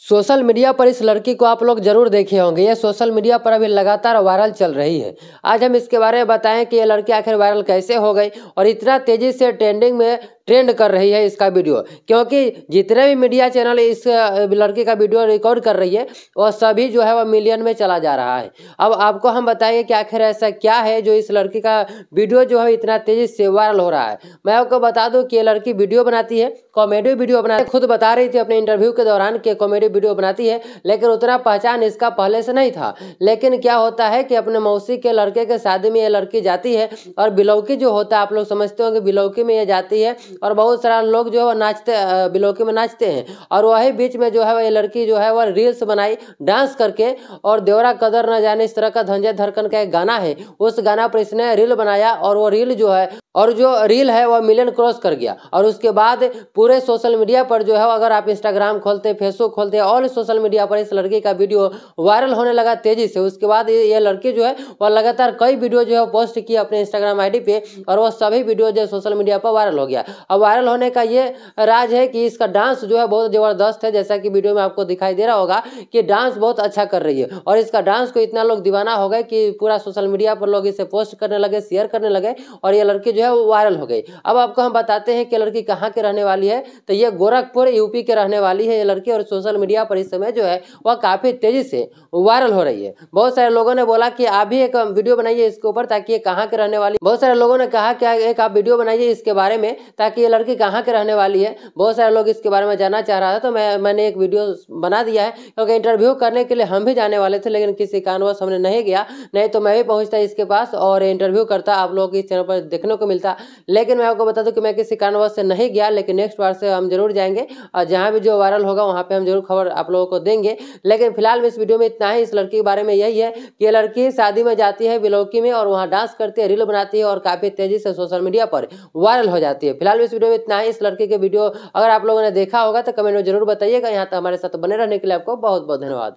Social media पर इस लड़की को आप लोग जरूर देखे होंगे। ये सोशल मीडिया पर अभी लगातार वायरल चल रही है। आज हम इसके बारे में बताएं कि ये लड़की आखिर वायरल कैसे हो गई और इतना तेजी से ट्रेंडिंग में ट्रेंड कर रही है इसका वीडियो, क्योंकि जितने भी मीडिया चैनल इस लड़की का वीडियो रिकॉर्ड कर रही है वह सभी जो है वह मिलियन में चला जा रहा है। अब आपको हम बताएंगे कि आखिर ऐसा क्या है जो इस लड़की का वीडियो जो है इतना तेजी से वायरल हो रहा है। मैं आपको बता दूं कि ये लड़की वीडियो बनाती है, कॉमेडी वीडियो बनाती है। खुद बता रही थी अपने इंटरव्यू के दौरान कि कॉमेडी वीडियो बनाती है, लेकिन उतना पहचान इसका पहले से नहीं था। लेकिन क्या होता है कि अपने मौसी के लड़के के शादी में ये लड़की जाती है और बिलौकी जो होता है, आप लोग समझते होंगे, बिलौकी में ये जाती है और बहुत सारा लोग जो है वो नाचते, बिलौकी में नाचते हैं। और वही बीच में जो है ये लड़की जो है वह रील्स बनाई डांस करके, और देवरा कदर न जाने इस तरह का धंजय धड़कन का एक गाना है, उस गाना पर इसने रील बनाया और वो रील जो है वह मिलियन क्रॉस कर गया। और उसके बाद पूरे सोशल मीडिया पर जो है, अगर आप इंस्टाग्राम खोलते, फेसबुक खोलते, ऑल सोशल मीडिया पर इस लड़की का वीडियो वायरल होने लगा तेजी से। उसके बाद ये लड़की जो है वह लगातार कई वीडियो जो है पोस्ट की अपने इंस्टाग्राम आईडी पे, और वह सभी वीडियो जो सोशल मीडिया पर वायरल हो गया। अब वायरल होने का ये राज है कि इसका डांस जो है बहुत जबरदस्त है, जैसा कि वीडियो में आपको दिखाई दे रहा होगा कि डांस बहुत अच्छा कर रही है। और इसका डांस को इतना लोग दीवाना हो गए कि पूरा सोशल मीडिया पर लोग इसे पोस्ट करने लगे, शेयर करने लगे, और ये लड़की जो है वो वायरल हो गई। अब आपको हम बताते हैं कि लड़की कहाँ के रहने वाली है। तो ये गोरखपुर यूपी के रहने वाली है ये लड़की, और सोशल मीडिया पर इस समय जो है वह काफी तेजी से वायरल हो रही है। बहुत सारे लोगों ने बोला कि आप भी एक वीडियो बनाइए इसके ऊपर, ताकि ये कहाँ के रहने वाली। बहुत सारे लोगों ने कहा कि एक आप वीडियो बनाइए इसके बारे में, ताकि ये लड़की कहाँ के रहने वाली है। बहुत सारे लोग इसके बारे में जानना चाह रहा था, तो मैंने एक वीडियो बना दिया है, क्योंकि इंटरव्यू करने के लिए हम भी जाने वाले थे, लेकिन किसी कारणवश हमने नहीं गया, नहीं तो मैं भी पहुंचता इसके पास और इंटरव्यू करता, आप लोग इस चैनल पर देखने को मिलता। लेकिन मैं आपको बता दूं कि मैं किसी कारणवश से नहीं गया, लेकिन नेक्स्ट बार से हम जरूर जाएंगे, और जहां भी जो वायरल होगा वहां पे हम जरूर खबर आप लोगों को देंगे। लेकिन फिलहाल में इस वीडियो में इतना ही। इस लड़की के बारे में यही है कि ये लड़की शादी में जाती है बिलौकी में, और वहां डांस करती है, रील बनाती है, और काफी तेजी से सोशल मीडिया पर वायरल हो जाती है। फिलहाल इस वीडियो में इतना ही। इस लड़की के वीडियो अगर आप लोगों ने देखा होगा तो कमेंट में जरूर बताइएगा। यहाँ तक हमारे साथ बने रहने के लिए आपको बहुत बहुत धन्यवाद।